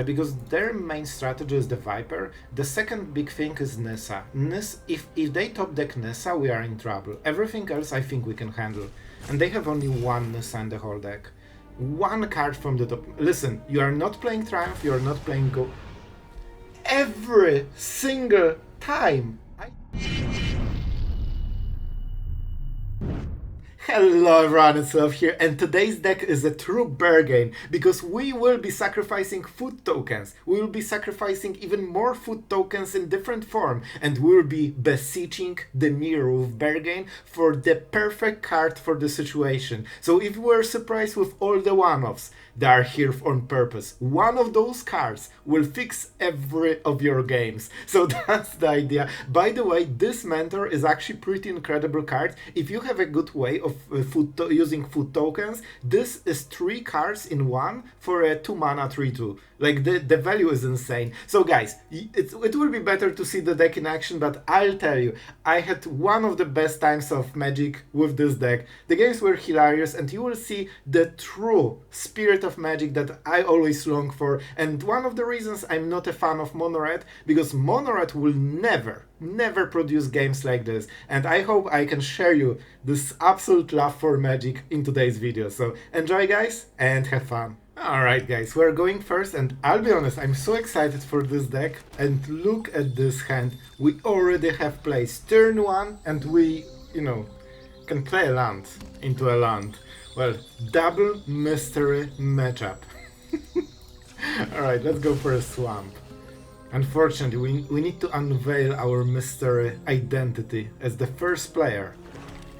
because their main strategy is the Viper. The second big thing is Nissa. If they top deck Nissa, we are in trouble. Everything else I think we can handle. And they have only one Nissa in the whole deck. One card from the top. Listen, you are not playing Triumph, you are not playing Go. Every single time! Hello everyone, it's Sloth here, and today's deck is a true bargain, because we will be sacrificing food tokens. We will be sacrificing even more food tokens in different form, and we will be beseeching the mirror with bargain for the perfect card for the situation. So if you were surprised with all the one-offs, they are here on purpose. One of those cards will fix every of your games. So that's the idea. By the way, this mentor is actually pretty incredible card. If you have a good way of using food tokens, this is 3 cards in one for a 2 mana 3/2. Like the value is insane. So guys, it will be better to see the deck in action, but I'll tell you, I had one of the best times of Magic with this deck. The games were hilarious, and you will see the true spirit of Magic that I always long for. And one of the reasons I'm not a fan of Mono Red, because Mono Red will never produce games like this, and I hope I can share you this absolute love for Magic in today's video. So enjoy guys, and have fun. Alright guys, we're going first, and I'll be honest, I'm so excited for this deck, and look at this hand. We already have placed turn 1, and we, can play a land into a land. Well, double mystery matchup. Alright, let's go for a swamp. Unfortunately, we need to unveil our mystery identity as the first player.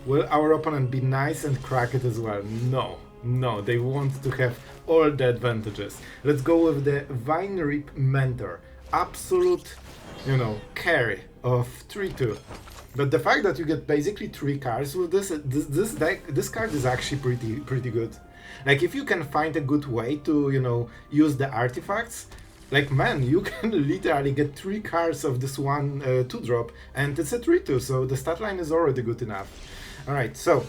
Will our opponent be nice and crack it as well? No, they want to have all the advantages. Let's go with the Vinereap Mentor. Absolute, carry of 3/2. But the fact that you get basically 3 cards with this deck, this card is actually pretty good. Like, if you can find a good way to, use the artifacts, like, man, you can literally get 3 cards of this one 2-drop, and it's a 3/2, so the stat line is already good enough. Alright, so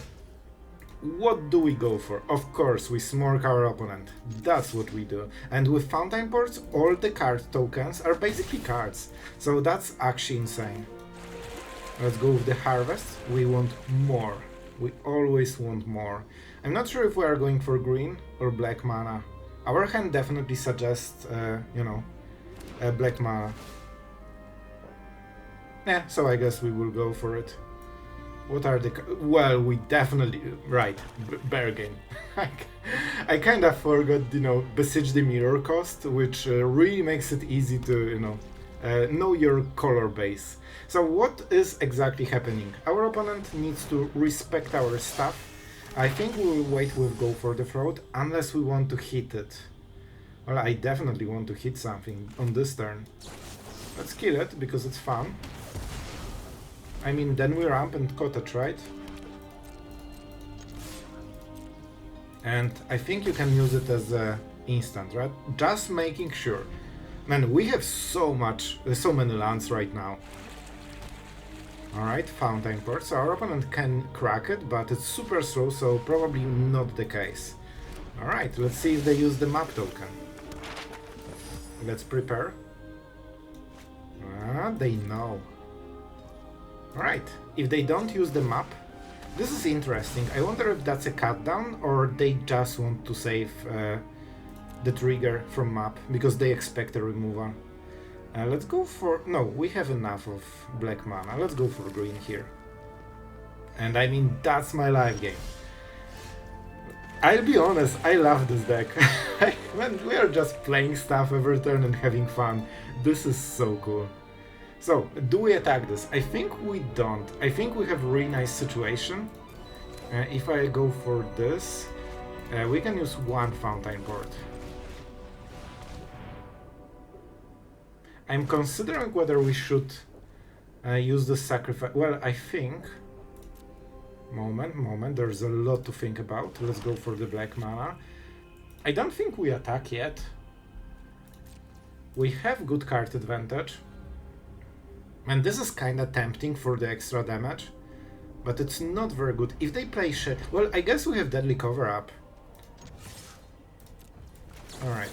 what do we go for? Of course, we smork our opponent. That's what we do. And with Fountain Ports, all the card tokens are basically cards. So that's actually insane. Let's go with the Harvest. We want more. We always want more. I'm not sure if we are going for green or black mana. Our hand definitely suggests, black mana. Yeah, so I guess we will go for it. What are the... Well, we definitely... Right, bargain. I kind of forgot, Beseech the Mirror cost, which really makes it easy to, know your color base. So what is exactly happening? Our opponent needs to respect our stuff. I think we will wait with Go for the Throat, unless we want to hit it. Well, I definitely want to hit something on this turn. Let's kill it, because it's fun. I mean, then we ramp and Cottage, right? And I think you can use it as a instant, right? Just making sure. Man, we have so many lands right now. Alright, Fountain Port. So our opponent can crack it, but it's super slow, so probably not the case. Alright, let's see if they use the map token. Let's prepare. They know. Alright, if they don't use the map, this is interesting. I wonder if that's a cut down, or they just want to save the trigger from map, because they expect a removal. Let's go for... No, we have enough of black mana. Let's go for green here. And I mean, that's my live game. I'll be honest, I love this deck. When we are just playing stuff every turn and having fun, this is so cool. So, do we attack this? I think we don't. I think we have a really nice situation. If I go for this, we can use 1 Fountain Port. I'm considering whether we should use the sacrifice. Well, I think... Moment, there's a lot to think about. Let's go for the black mana. I don't think we attack yet. We have good card advantage. And this is kinda tempting for the extra damage, but it's not very good. If they play well, I guess we have Deadly Cover-Up. Alright.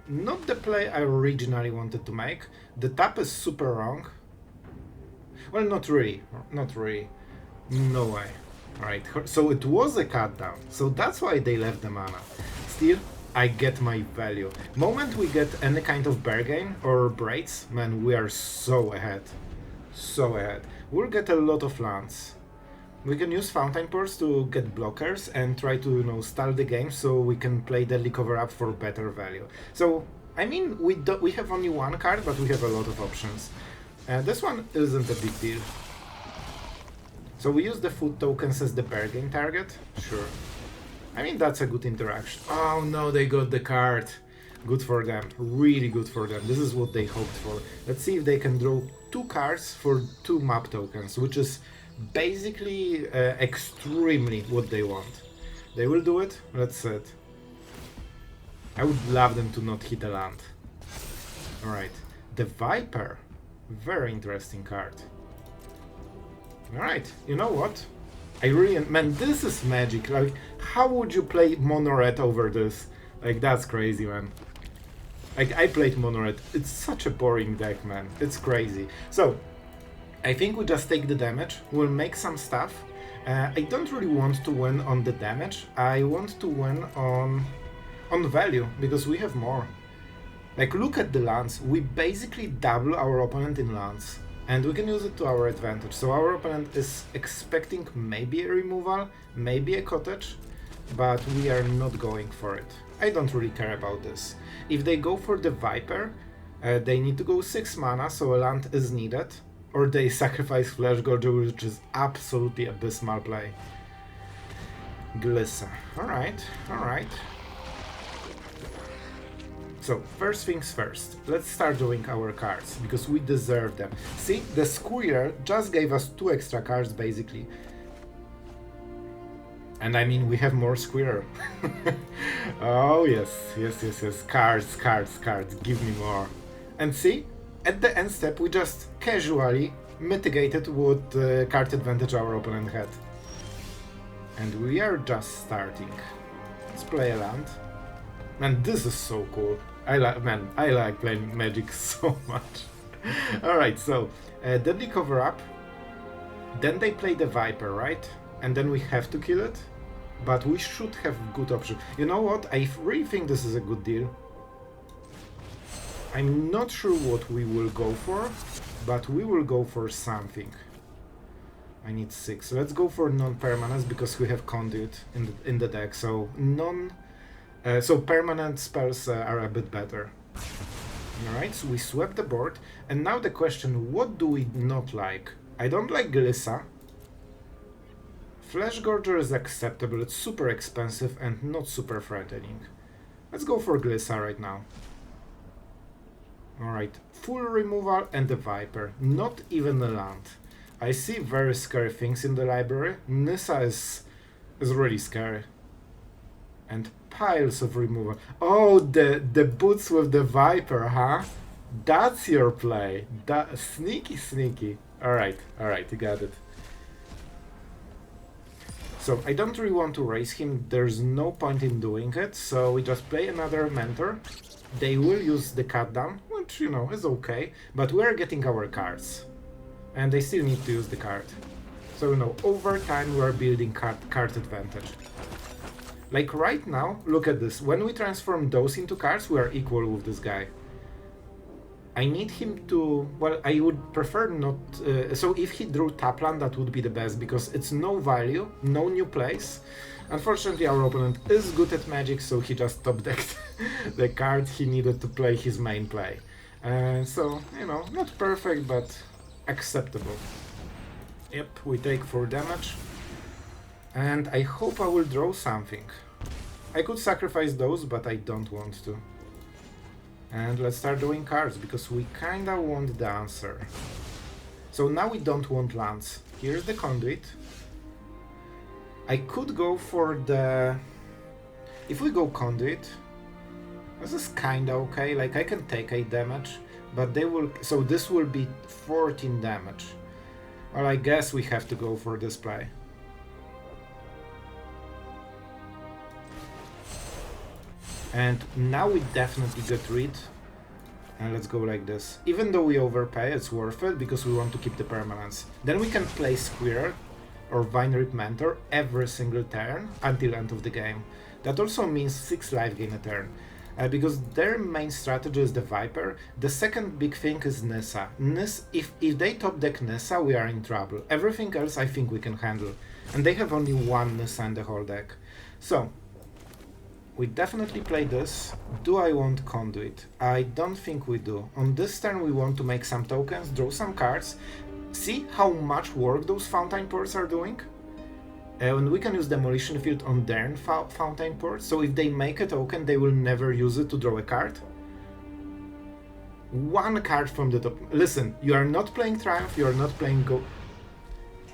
not the play I originally wanted to make. The tap is super wrong. Well, not really. Not really. No way. Alright, so it was a cut down. So that's why they left the mana. Still, I get my value. Moment we get any kind of bargain or braids, man, we are so ahead. So ahead. We'll get a lot of lands. We can use Fountain Pores to get blockers and try to, you know, stall the game so we can play Deadly Cover-Up for better value. So, I mean, we have only one card, but we have a lot of options. This one isn't a big deal. So we use the food tokens as the bargain target? Sure. I mean, that's a good interaction. Oh no, they got the card. Good for them. Really good for them. This is what they hoped for. Let's see if they can draw 2 cards for 2 map tokens, which is basically extremely what they want. They will do it? Let's see it. I would love them to not hit a land. Alright. The Viper. Very interesting card. Alright, you know what? I really... Man, this is magic. Like, how would you play Mono Red over this? Like, that's crazy, man. Like, I played Mono Red. It's such a boring deck, man. It's crazy. So, I think we just take the damage. We'll make some stuff. I don't really want to win on the damage. I want to win on value, because we have more. Like, look at the lands. We basically double our opponent in lands. And we can use it to our advantage. So our opponent is expecting maybe a removal, maybe a cottage, but we are not going for it. I don't really care about this. If they go for the Viper, they need to go 6 mana, so a land is needed. Or they sacrifice Flesh Gorger, which is absolutely abysmal play. Glissa. Alright, alright. So, first things first, let's start drawing our cards, because we deserve them. See, the Squealer just gave us 2 extra cards, basically. And I mean, we have more Squealer. Oh, yes, yes, yes, yes. Cards, cards, cards, give me more. And see, at the end step, we just casually mitigated what card advantage our opponent had. And we are just starting. Let's play a land. Man, this is so cool. I like playing Magic so much. Alright, so Deadly Cover-Up. Then they play the Viper, right? And then we have to kill it. But we should have good option. You know what? I really think this is a good deal. I'm not sure what we will go for, but we will go for something. I need 6. Let's go for non-permanence because we have Conduit in the deck. So so permanent spells are a bit better. Alright, so we swept the board. And now the question, what do we not like? I don't like Glissa. Flesh Gorger is acceptable, it's super expensive and not super threatening. Let's go for Glissa right now. Alright, full removal and the Viper, not even a land. I see very scary things in the library. Nissa is really scary. And piles of removal. Oh, the boots with the Viper, huh? That's your play. That sneaky, sneaky. Alright, you got it. So I don't really want to raise him. There's no point in doing it. So we just play another Mentor. They will use the cut down, which, you know, is okay. But we're getting our cards. And they still need to use the card. So, you know, over time we're building card advantage. Like right now, look at this. When we transform those into cards, we are equal with this guy. I need him to... Well, I would prefer not... so if he drew Tapland, that would be the best, because it's no value, no new plays. Unfortunately, our opponent is good at Magic, so he just top-decked the card he needed to play his main play. So, you know, not perfect, but acceptable. Yep, we take 4 damage. And I hope I will draw something. I could sacrifice those, but I don't want to. And let's start drawing cards, because we kinda want the answer. So now we don't want lands. Here's the Conduit. I could go for the... If we go Conduit, this is kinda okay, like I can take 8 damage, but they will... So this will be 14 damage. Well, I guess we have to go for this play. And now we definitely get rid. And let's go like this. Even though we overpay, it's worth it because we want to keep the permanence. Then we can play Squirrel or Vinereap Mentor every single turn until end of the game. That also means 6 life gain a turn. Because their main strategy is the Viper. The second big thing is Nissa. If they top deck Nissa, we are in trouble. Everything else I think we can handle. And they have only one Nissa in the whole deck. So, we definitely play this. Do I want Conduit? I don't think we do. On this turn we want to make some tokens, draw some cards. See how much work those Fountain Ports are doing? And we can use Demolition Field on their Fountain Port, so if they make a token, they will never use it to draw a card. One card from the top. Listen, you are not playing Triumph, you are not playing Go.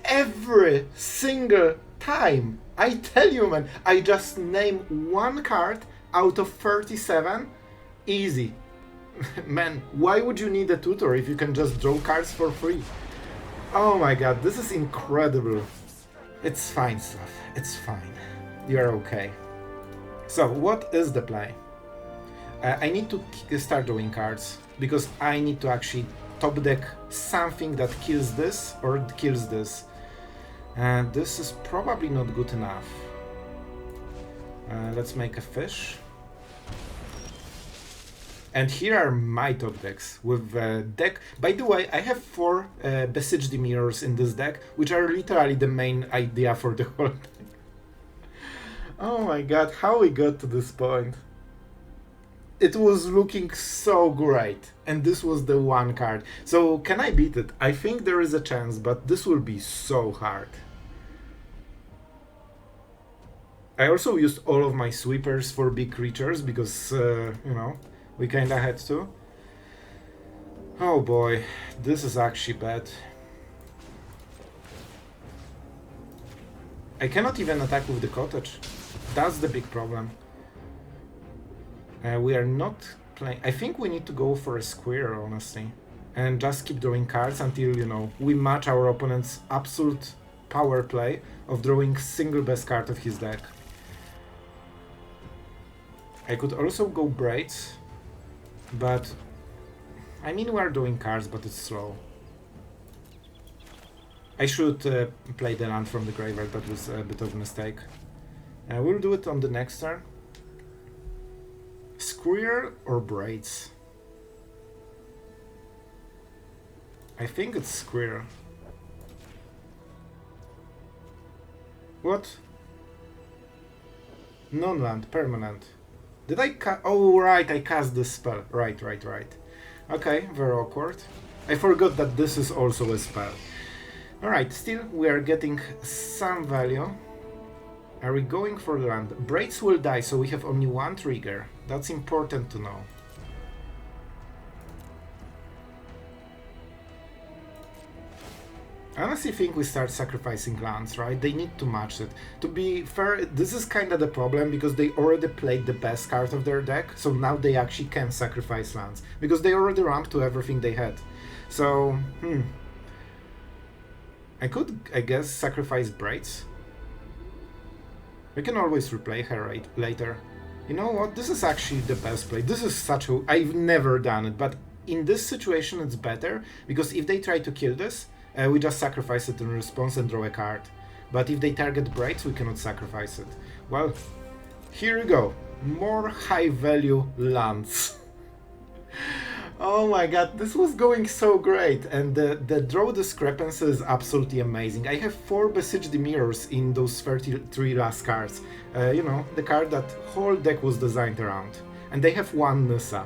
Every single time, I tell you, man, I just name one card out of 37. Easy. Man, why would you need a tutor if you can just draw cards for free? Oh my god, this is incredible. It's fine, Sloth. It's fine. You're okay. So, what is the play? I need to start drawing cards, because I need to actually top deck something that kills this or kills this. And this is probably not good enough. Let's make a fish. And here are my top decks with deck. By the way, I have 4 Beseech the Mirrors in this deck, which are literally the main idea for the whole deck. Oh my god, how we got to this point. It was looking so great, and this was the one card. So can I beat it? I think there is a chance, but this will be so hard. I also used all of my sweepers for big creatures because, you know, we kinda had to. Oh boy, this is actually bad. I cannot even attack with the cottage. That's the big problem. We are not playing. I think we need to go for a square, honestly, and just keep drawing cards until, you know, we match our opponent's absolute power play of drawing single best card of his deck. I could also go Braids, but I mean we are doing cards, but it's slow. I should play the land from the graveyard. That was a bit of a mistake. We'll do it on the next turn. Squirrel or Braids? I think it's Squirrel. What? Non-land, permanent. Did I cast? Oh, right, I cast this spell. Right. Okay, very awkward. I forgot that this is also a spell. Alright, still we are getting some value. Are we going for the land? Braids will die, so we have only one trigger. That's important to know. I honestly think we start sacrificing lands, right? They need to match it. To be fair, this is kind of the problem, because they already played the best card of their deck, so now they actually can sacrifice lands, because they already ramped to everything they had. So, I could, I guess, sacrifice Braids. We can always replay her later. You know what? This is actually the best play. This is such a... I've never done it, but in this situation it's better, because if they try to kill this, we just sacrifice it in response and draw a card. But if they target Braids, we cannot sacrifice it. Well, here we go. More high value lands. Oh my god, this was going so great, and the draw discrepancy is absolutely amazing. I have 4 Beseech the Mirrors in those 33 last cards. You know, the card that whole deck was designed around. And they have 1 Nissa.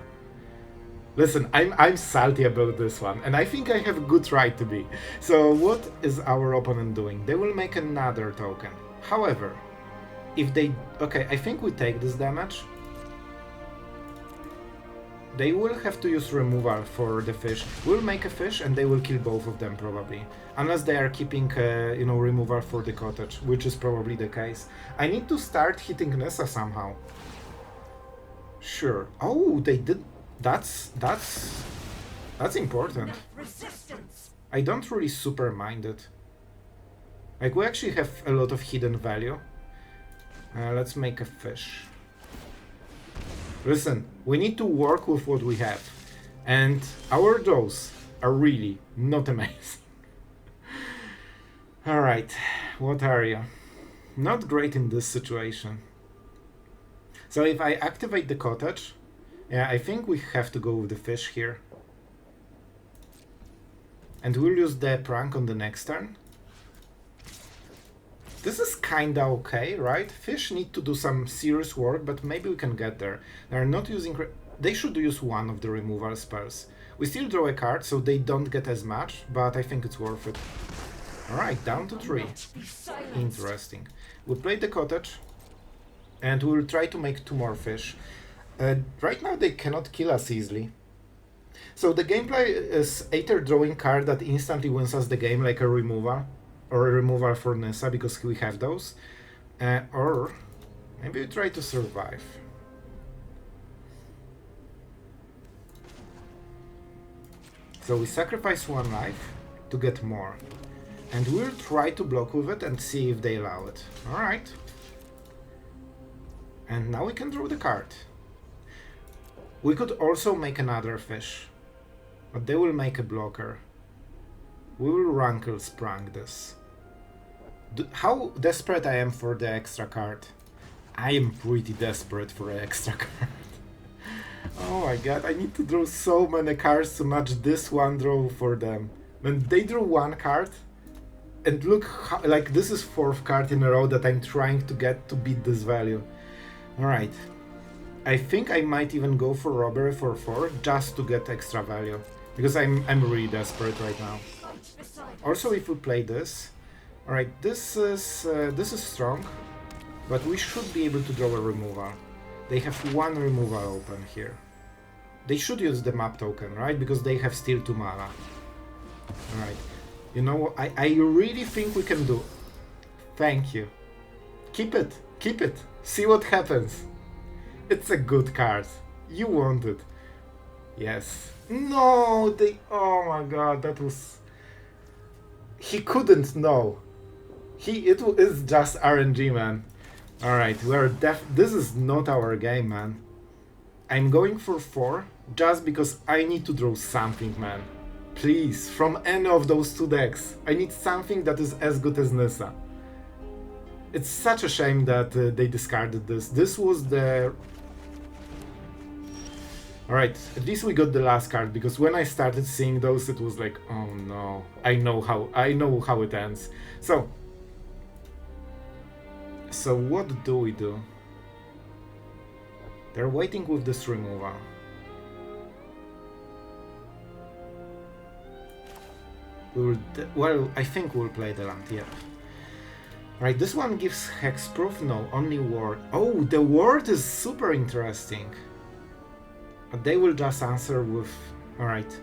Listen, I'm salty about this one, and I think I have a good right to be. So what is our opponent doing? They will make another token. However, if they... Okay, I think we take this damage. They will have to use removal for the fish. We'll make a fish and they will kill both of them probably. Unless they are keeping, you know, removal for the cottage, which is probably the case. I need to start hitting Nissa somehow. Sure. Oh, they did... That's important. I don't really super mind it. Like, we actually have a lot of hidden value. Let's make a fish. Listen, we need to work with what we have. And our draws are really not amazing. Alright, what are you? Not great in this situation. So if I activate the cottage, yeah, I think we have to go with the fish here. And we'll use the prank on the next turn. This is kinda okay, right? Fish need to do some serious work, but maybe we can get there. They're not using... They should use one of the removal spells. We still draw a card, so they don't get as much, but I think it's worth it. Alright, down to 3. Interesting. We play the cottage, and we'll try to make 2 more fish. Right now they cannot kill us easily. So the gameplay is either drawing card that instantly wins us the game, like a removal, or a removal for Nissa, because we have those, or maybe we try to survive. So we sacrifice 1 life to get more, and we'll try to block with it and see if they allow it. Alright. And now we can draw the card. We could also make another fish, but they will make a blocker. We will Rankle Sprung this. How desperate I am for the extra card. I am pretty desperate for an extra card. Oh my god, I need to draw so many cards to match this one draw for them. When they draw 1 card, and look how, like, this is 4th card in a row that I'm trying to get to beat this value. Alright. I think I might even go for Robbery for 4 just to get extra value. Because I'm really desperate right now. Also, if we play this... Alright, this is strong, but we should be able to draw a removal. They have 1 removal open here. They should use the map token, right? Because they have still 2 mana. Alright. You know what? I really think we can do. Thank you. Keep it. Keep it. See what happens. It's a good card. You want it. Yes. No, they... Oh my god, that was... He couldn't know. It is just RNG, man. Alright, this is not our game, man. I'm going for 4 just because I need to draw something, man. Please, from any of those 2 decks. I need something that is as good as Nissa. It's such a shame that they discarded this. This was the... Alright, at least we got the last card, because when I started seeing those, it was like, oh no, I know how it ends. So what do we do? They're waiting with this removal. Well, I think we'll play the land, yeah. Right, this one gives hexproof? No, only ward. Oh, the ward is super interesting. But they will just answer with... Alright.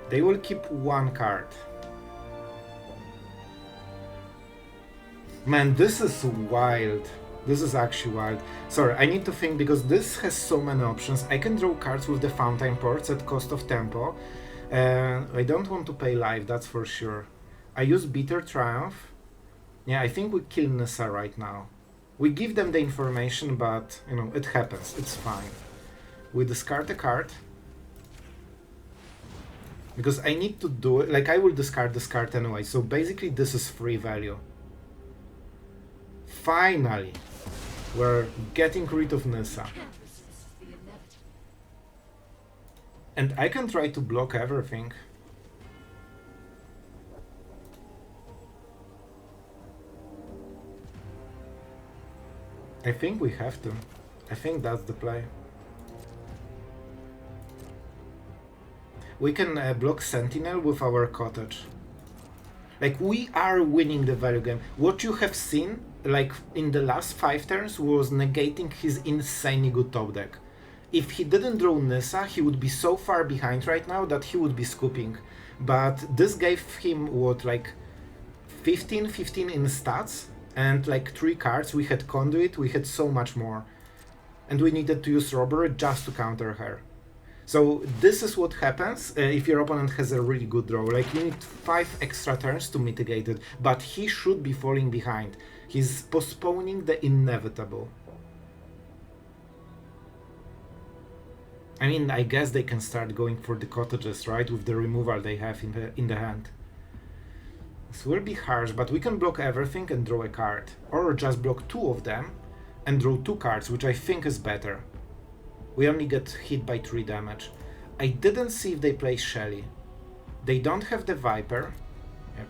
They will keep 1 card. Man, this is wild. This is actually wild. Sorry, I need to think, because this has so many options. I can draw cards with the Fountain Ports at cost of tempo. I don't want to pay life, that's for sure. I use Bitter Triumph. Yeah, I think we kill Nissa right now. We give them the information, but, you know, it happens. It's fine. We discard a card. Because I need to do it, like, I will discard this card anyway, so basically this is free value. Finally, we're getting rid of Nissa. And I can try to block everything. I think we have to. I think that's the play. We can block Sentinel with our Cottage. Like, we are winning the value game. What you have seen, like, in the last 5 turns was negating his insanely good top deck. If he didn't draw Nissa, he would be so far behind right now that he would be scooping. But this gave him, what, like, 15 in stats? And, like, 3 cards. We had Conduit, we had so much more. And we needed to use Robbery just to counter her. So this is what happens if your opponent has a really good draw. Like, you need 5 extra turns to mitigate it, but he should be falling behind. He's postponing the inevitable. I mean, I guess they can start going for the cottages, right? With the removal they have in the hand. This will be harsh, but we can block everything and draw a card. Or just block 2 of them and draw 2 cards, which I think is better. We only get hit by 3 damage. I didn't see if they play Shelly. They don't have the Viper. Yep.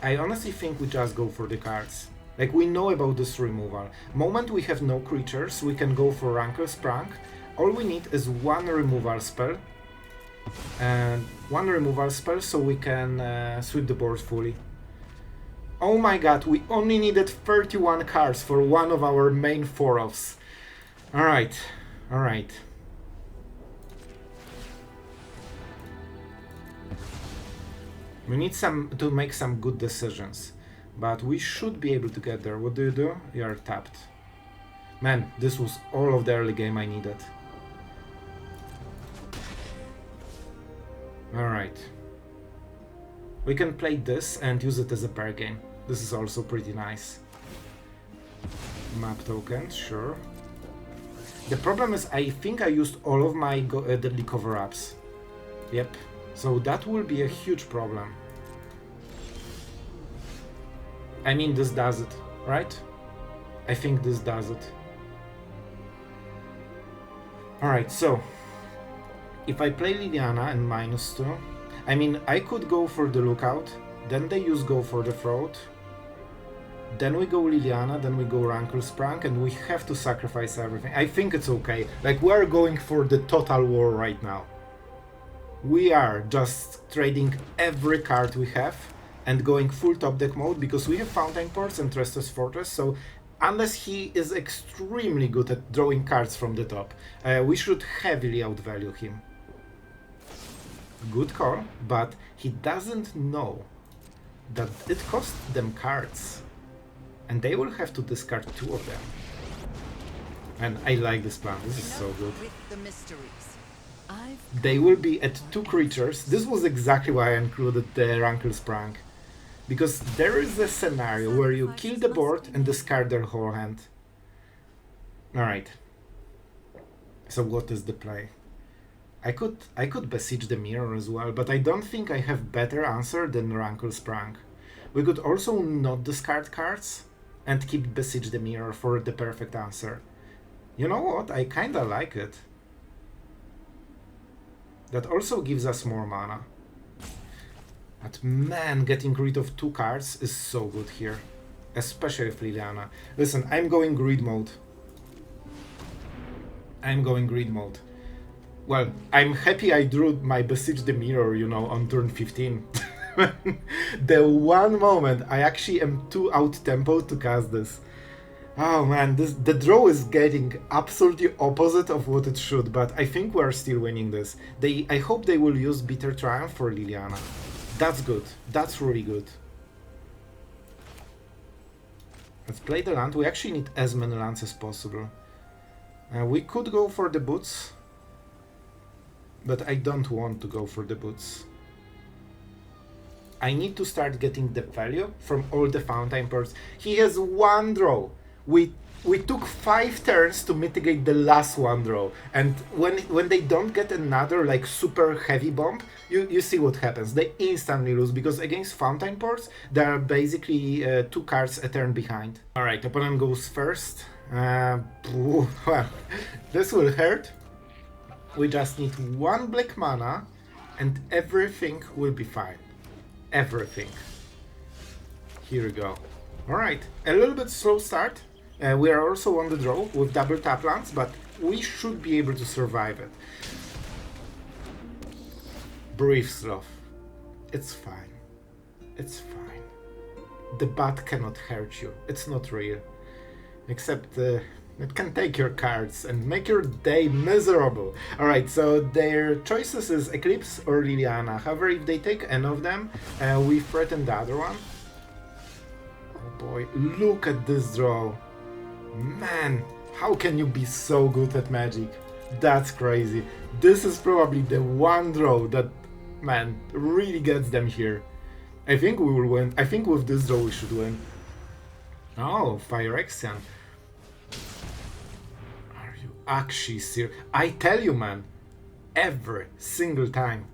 I honestly think we just go for the cards. Like, we know about this removal. Moment we have no creatures, we can go for Rankle's Prank. All we need is 1 removal spell. And 1 removal spell so we can sweep the board fully. Oh my god, we only needed 31 cards for one of our main 4-offs. Alright, alright. We need to make some good decisions, but we should be able to get there. What do? You are tapped. Man, this was all of the early game I needed. Alright. We can play this and use it as a pair game. This is also pretty nice. Map token, sure. The problem is I think I used all of my deadly cover-ups. Yep. So that will be a huge problem. I mean, this does it, right? I think this does it. Alright, so if I play Liliana and -2, I mean, I could go for the Lookout, then they go for the Throat, then we go Liliana, then we go Rankle's Prank, and we have to sacrifice everything. I think it's okay. Like, we're going for the total war right now. We are just trading every card we have and going full top deck mode because we have Fountain Ports and Restless Fortress, so unless he is extremely good at drawing cards from the top, we should heavily outvalue him. Good call, but he doesn't know that it costs them cards, and they will have to discard 2 of them. And I like this plan, this is so good. They will be at 2 creatures. This was exactly why I included the Rankle's Prank. Because there is a scenario where you kill the board and discard their whole hand. Alright. So what is the play? I could Beseech the Mirror as well, but I don't think I have better answer than Rankle's Prank. We could also not discard cards and keep Beseech the Mirror for the perfect answer. You know what? I kinda like it. That also gives us more mana. But man, getting rid of 2 cards is so good here. Especially with Liliana. Listen, I'm going greed mode. Well, I'm happy I drew my Beseech the Mirror, you know, on turn 15. The one moment I actually am too out-tempoed to cast this. Oh man, the draw is getting absolutely opposite of what it should, but I think we're still winning this. I hope they will use Bitter Triumph for Liliana. That's good. That's really good. Let's play the land. We actually need as many lands as possible. We could go for the boots, but I don't want to go for the boots. I need to start getting the value from all the Fountain Ports. He has 1 draw. We took 5 turns to mitigate the last 1 draw, and when they don't get another like super heavy bomb, you see what happens. They instantly lose because against Fountain Ports they are basically 2 cards a turn behind. Alright, opponent goes first. Well, this will hurt. We just need 1 black mana and everything will be fine. Everything. Here we go. Alright, a little bit slow start. We are also on the draw with double tap lands, but we should be able to survive it. Breathe, Sloth. It's fine. It's fine. The bat cannot hurt you. It's not real. Except it can take your cards and make your day miserable. Alright, so their choices is Eclipse or Liliana. However, if they take any of them, we threaten the other one. Oh boy, look at this draw. Man, how can you be so good at Magic? That's crazy. This is probably the one draw that, man, really gets them here. I think we will win. I think with this draw we should win. Oh, Phyrexian. Are you actually serious? I tell you, man, every single time.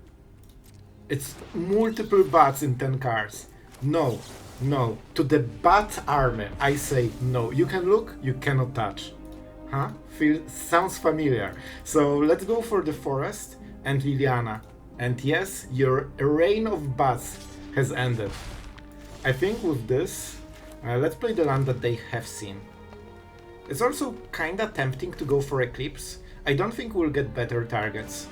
It's multiple bats in 10 cards. No, no. To the bat army, I say no. You can look, you cannot touch. Huh? Sounds familiar. So let's go for the forest and Liliana. And yes, your reign of bats has ended. I think with this, let's play the land that they have seen. It's also kinda tempting to go for Eclipse. I don't think we'll get better targets.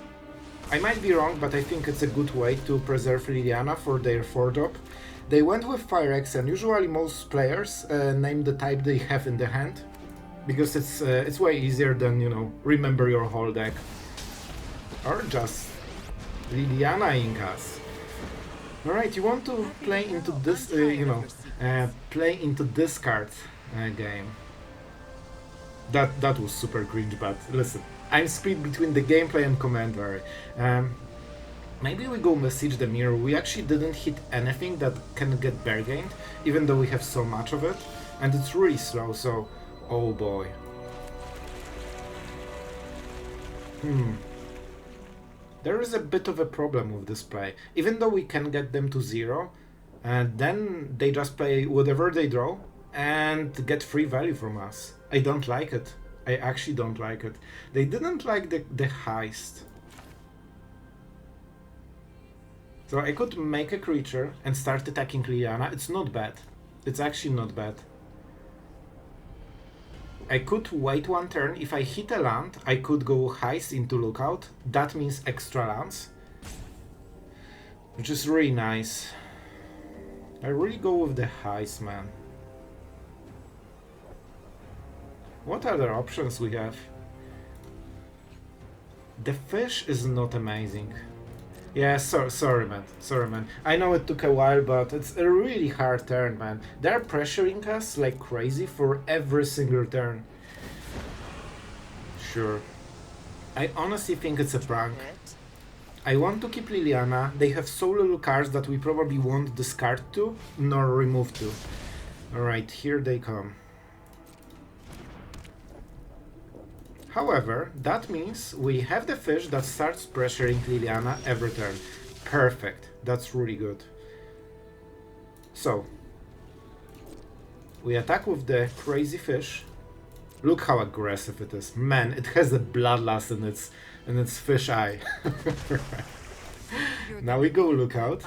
I might be wrong, but I think it's a good way to preserve Liliana for their 4-drop. They went with Phyrex, and usually most players name the type they have in the hand, because it's way easier than, you know, remember your whole deck. Or just Liliana Incas. Alright, you want to play into this, play into this card game. That was super cringe, but listen, I'm split between the gameplay and commentary. Maybe we go Beseech the Mirror. We actually didn't hit anything that can get bargained, even though we have so much of it, and it's really slow, so oh boy. There is a bit of a problem with this play. Even though we can get them to 0, and then they just play whatever they draw and get free value from us. I don't like it. I actually don't like it. They didn't like the heist. So I could make a creature and start attacking Liliana. It's not bad. It's actually not bad. I could wait one turn. If I hit a land, I could go Heist into Lookout. That means extra lands, which is really nice. I really go with the Heist, man. What other options we have? The fish is not amazing. Yeah, sorry man. I know it took a while, but it's a really hard turn, man. They're pressuring us like crazy for every single turn. Sure. I honestly think it's a prank. I want to keep Liliana. They have so little cards that we probably won't discard to, nor remove to. Alright, here they come. However, that means we have the fish that starts pressuring Liliana every turn. Perfect. That's really good. So, we attack with the crazy fish. Look how aggressive it is. Man, it has a bloodlust in its fish eye. Now we go Lookout.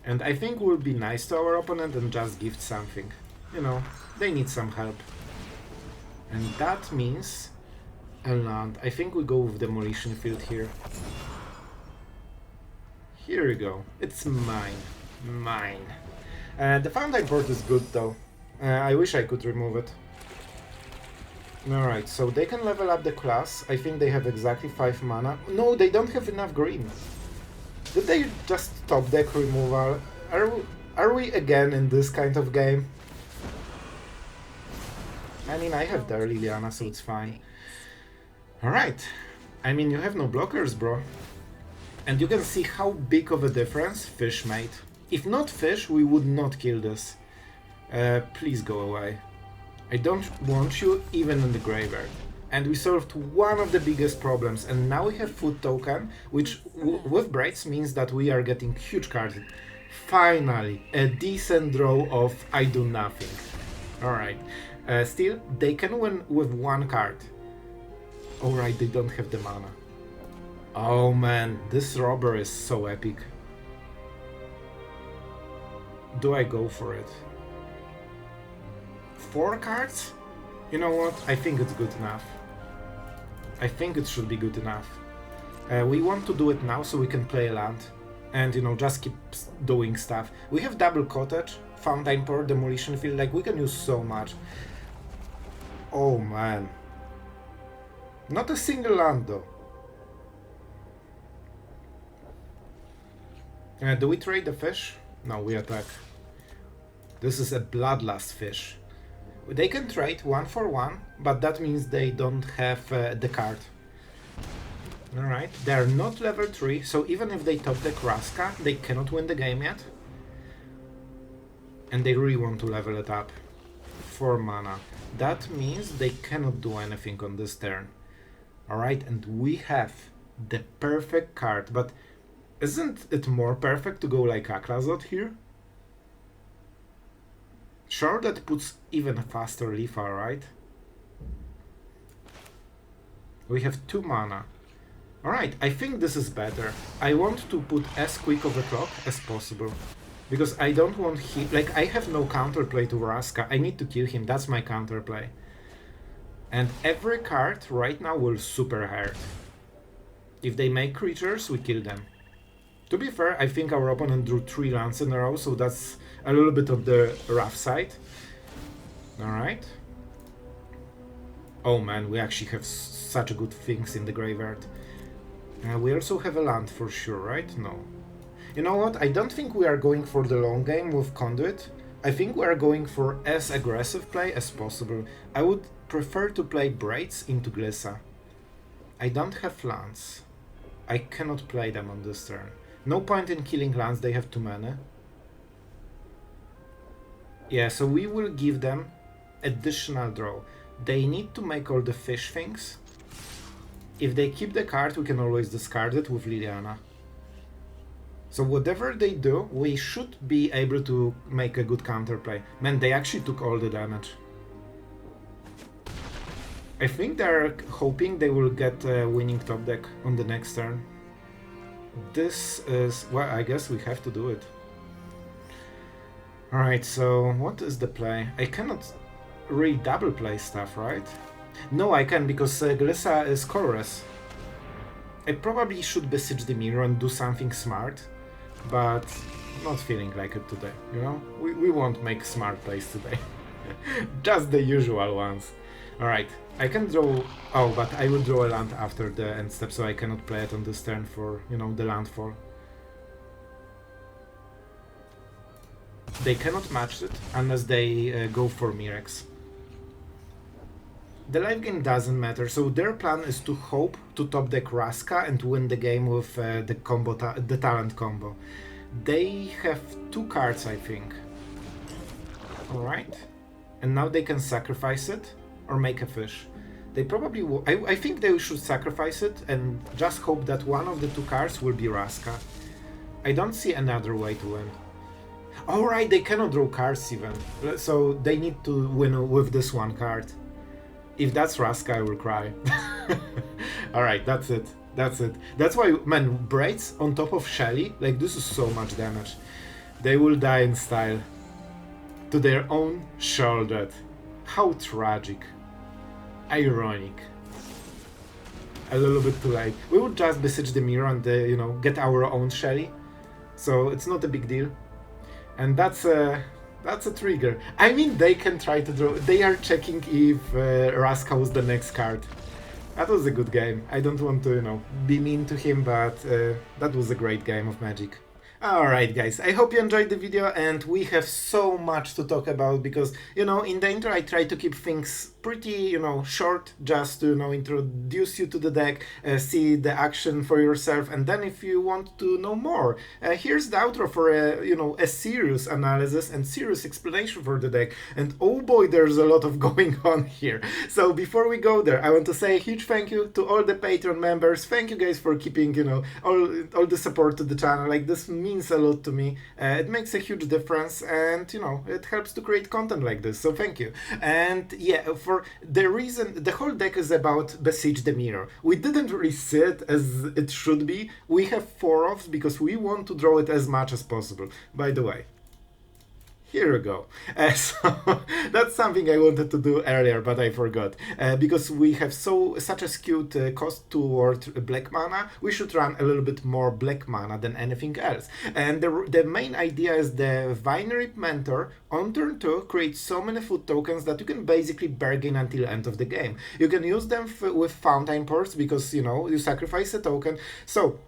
And I think we'll be nice to our opponent and just gift something. You know, they need some help. And that means a land. I think we go with Demolition Field here. Here we go. It's mine. Mine. The Fountain Port is good though. I wish I could remove it. Alright, so they can level up the class. I think they have exactly 5 mana. No, they don't have enough green. Did they just top deck removal? Are we again in this kind of game? I mean, I have their Liliana, so it's fine. Alright. I mean, you have no blockers, bro. And you can see how big of a difference fish made. If not fish, we would not kill this. Please go away. I don't want you even in the graveyard. And we solved one of the biggest problems, and now we have food token, which with Braids means that we are getting huge cards. Finally, a decent draw of I do nothing. Alright. Still, they can win with 1 card. Alright, they don't have the mana. Oh man, this robber is so epic. Do I go for it? 4 cards? You know what? I think it's good enough. I think it should be good enough. We want to do it now so we can play a land. And, you know, just keep doing stuff. We have double cottage, Fountain Port, Demolition Field, like we can use so much. Oh man. Not a single land though. Do we trade the fish? No, we attack. This is a bloodlust fish. They can trade 1 for 1, but that means they don't have the card. Alright, they're not level 3, so even if they top deck Raska, they cannot win the game yet. And they really want to level it up. 4 mana. That means they cannot do anything on this turn. Alright, and we have the perfect card, but isn't it more perfect to go like Aklazot here? Sure, that puts even faster lethal, right? We have 2 mana. Alright, I think this is better. I want to put as quick of a clock as possible. Because I don't want him... Like, I have no counterplay to Vraska. I need to kill him. That's my counterplay. And every card right now will super hurt. If they make creatures, we kill them. To be fair, I think our opponent drew 3 lands in a row, so that's a little bit of the rough side. Alright. Oh man, we actually have such good things in the graveyard. We also have a land for sure, right? No. You know what? I don't think we are going for the long game with Conduit. I think we are going for as aggressive play as possible. I would prefer to play Braids into Glissa. I don't have lands. I cannot play them on this turn. No point in killing lands, they have too many. Yeah, so we will give them additional draw. They need to make all the fish things. If they keep the card, we can always discard it with Liliana. So whatever they do, we should be able to make a good counterplay. Man, they actually took all the damage. I think they're hoping they will get a winning top deck on the next turn. This is... well, I guess we have to do it. Alright, so what is the play? I cannot really double play stuff, right? No, I can, because Glissa is colorless. I probably should Beseech the Mirror and do something smart, but not feeling like it today, you know? We won't make smart plays today. Just the usual ones. Alright, I can draw... oh, but I will draw a land after the end step, so I cannot play it on this turn for, you know, the landfall. They cannot match it unless they go for Mirex. The live game doesn't matter, so their plan is to hope to top deck Raska and win the game with the talent combo. They have 2 cards, I think. Alright. And now they can sacrifice it or make a fish. They probably will. I think they should sacrifice it and just hope that one of the 2 cards will be Raska. I don't see another way to win. Alright, they cannot draw cards even, so they need to win with this 1 card. If that's Raska, I will cry. Alright, that's it. That's it. That's why, man, Braids on top of Shelly, like, this is so much damage. They will die in style. To their own Sheoldred. How tragic. Ironic. A little bit too late. We would just Beseech the Mirror and, you know, get our own Shelly. So it's not a big deal. And that's a trigger. I mean, they can try to draw... They are checking if Raska was the next card. That was a good game. I don't want to, you know, be mean to him, but that was a great game of Magic. Alright guys, I hope you enjoyed the video, and we have so much to talk about because, you know, in the intro I try to keep things pretty, you know, short, just to, you know, introduce you to the deck, see the action for yourself, and then if you want to know more, here's the outro for a, you know, a serious analysis and serious explanation for the deck, and oh boy, there's a lot of going on here. So before we go there, I want to say a huge thank you to all the Patreon members. Thank you guys for keeping, you know, all the support to the channel. Like, this means a lot to me. It makes a huge difference, and, you know, it helps to create content like this, so thank you. And yeah, for the reason, the whole deck is about Beseech the Mirror. We didn't really see it as it should be. We have 4-offs because we want to draw it as much as possible. By the way, here we go. So that's something I wanted to do earlier, but I forgot. Because we have such a skewed cost toward black mana, we should run a little bit more black mana than anything else. And the main idea is the Vinereap Mentor on turn 2 creates so many food tokens that you can basically bargain until end of the game. You can use them with Fountain Ports because, you know, you sacrifice a token. So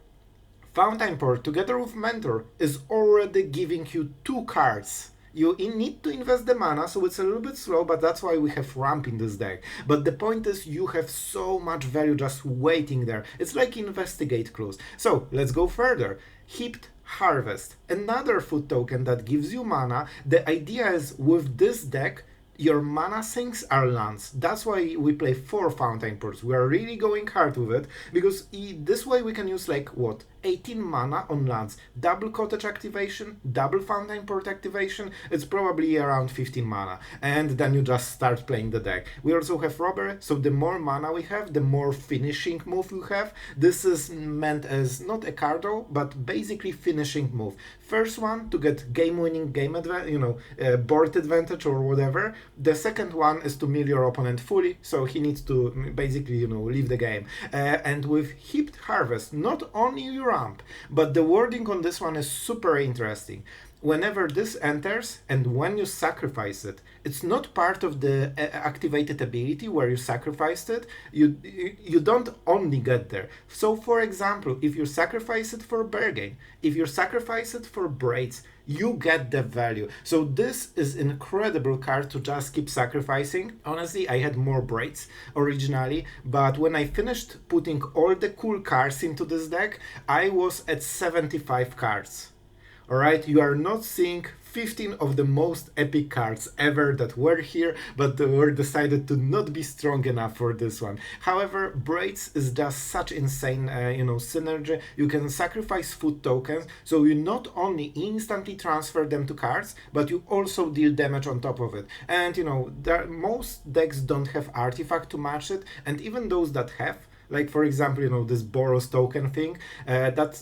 Fountain Port together with Mentor is already giving you 2 cards. You need to invest the mana, so it's a little bit slow, but that's why we have ramp in this deck. But the point is, you have so much value just waiting there. It's like investigate clues. So let's go further. Heaped Harvest, another food token that gives you mana. The idea is with this deck, your mana sinks are lands. That's why we play 4 Fountain Ports. We are really going hard with it, because this way we can use like, what, 18 mana on lands. Double Cottage activation, double Fountain Port activation, it's probably around 15 mana. And then you just start playing the deck. We also have Robbery, so the more mana we have, the more finishing move you have. This is meant as not a cardo, but basically finishing move. First one to get game-winning, board advantage or whatever. The second one is to mill your opponent fully, so he needs to basically, leave the game. And with Heaped Harvest, not only you ramp, but the wording on this one is super interesting. Whenever this enters and when you sacrifice it, it's not part of the activated ability where you sacrificed it. You don't only get there. So for example, if you sacrifice it for Bargain, if you sacrifice it for Braids, you get the value. So this is an incredible card to just keep sacrificing. Honestly, I had more Braids originally, but when I finished putting all the cool cards into this deck, I was at 75 cards. Alright, you are not seeing 15 of the most epic cards ever that were here, but were decided to not be strong enough for this one. However, Braids is just such insane, synergy. You can sacrifice food tokens, so you not only instantly transfer them to cards, but you also deal damage on top of it. And most decks don't have artifact to match it, and even those that have, like for example, this Boros token thing, that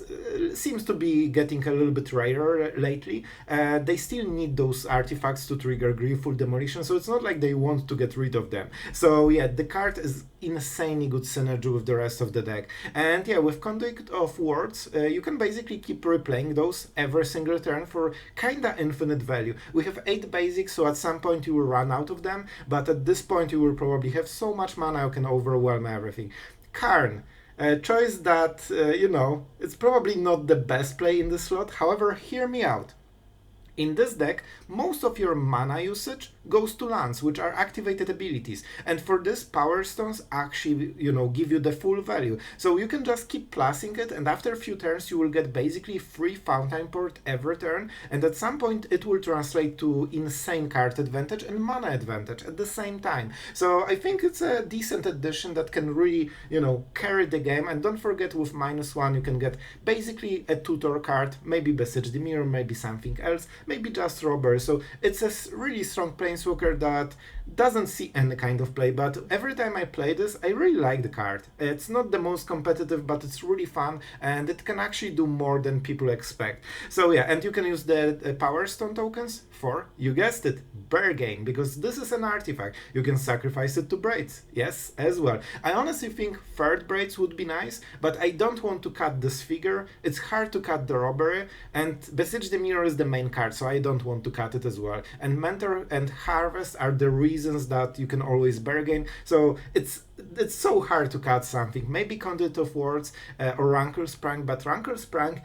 seems to be getting a little bit rarer lately. They still need those artifacts to trigger Griefful Demolition, so it's not like they want to get rid of them. So yeah, the card is insanely good synergy with the rest of the deck. And yeah, with Conduit of Worlds, you can basically keep replaying those every single turn for kinda infinite value. We have 8 basics, so at some point you will run out of them, but at this point you will probably have so much mana you can overwhelm everything. Karn, a choice that, it's probably not the best play in the slot, however, hear me out. In this deck, most of your mana usage goes to lands, which are activated abilities, and for this, Power Stones actually, give you the full value. So you can just keep plusing it, and after a few turns you will get basically free Fountain Port every turn, and at some point it will translate to insane card advantage and mana advantage at the same time. So I think it's a decent addition that can really, carry the game, and don't forget with -1 you can get basically a tutor card, maybe Beseech the Mirror, maybe something else, maybe just Robbery. So it's a really strong Planeswalker that doesn't see any kind of play, but every time I play this, I really like the card. It's not the most competitive, but it's really fun, and it can actually do more than people expect. So yeah, and you can use the Power Stone tokens for, you guessed it, Bargain, because this is an artifact. You can sacrifice it to Braids, yes, as well. I honestly think third Braids would be nice, but I don't want to cut Disfigure. It's hard to cut the Robbery, and Beseech the Mirror is the main card, so I don't want to cut it as well. And Mentor and Harvest are the reasons that you can always Bargain, so it's so hard to cut something. Maybe Conduit of Worlds or Rancor Sprang, but Rancor Sprang,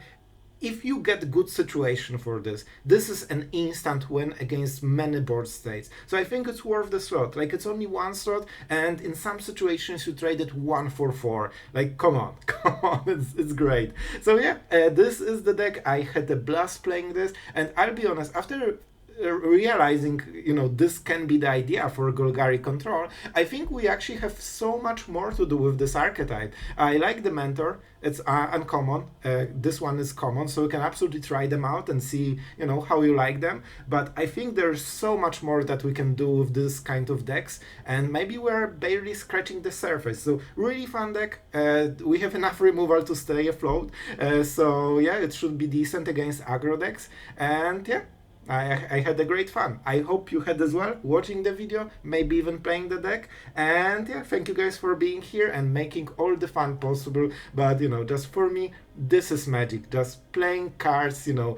if you get good situation for this is an instant win against many board states. So I think it's worth the slot. Like, it's only 1 slot, and in some situations you trade it 1 for 4. Like, come on, it's great. So yeah, this is the deck. I had a blast playing this, and I'll be honest, after realizing, this can be the idea for Golgari control, I think we actually have so much more to do with this archetype. I like the Mentor. It's uncommon. This one is common, so you can absolutely try them out and see, how you like them. But I think there's so much more that we can do with this kind of decks, and maybe we're barely scratching the surface. So really fun deck. We have enough removal to stay afloat. So yeah, it should be decent against aggro decks. And yeah, I had a great fun. I hope you had as well, watching the video, maybe even playing the deck. And yeah, thank you guys for being here and making all the fun possible. But just for me, this is magic. Just playing cards, you know,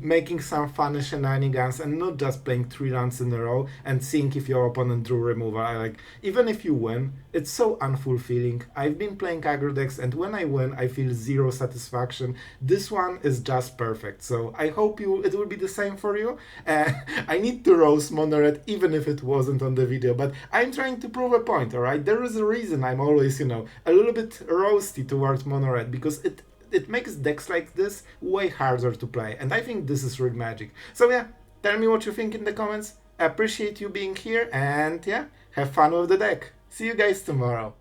making some fun shenanigans, and not just playing 3 rounds in a row and seeing if your opponent drew removal. Like, even if you win, it's so unfulfilling. I've been playing aggro decks, and when I win, I feel zero satisfaction. This one is just perfect. So I hope it will be the same for you. I need to roast Mono Red, even if it wasn't on the video, but I'm trying to prove a point, alright? There is a reason I'm always, you know, a little bit roasty towards Mono Red, because it makes decks like this way harder to play, and I think this is real magic. So yeah, tell me what you think in the comments. I appreciate you being here, and yeah, have fun with the deck. See you guys tomorrow.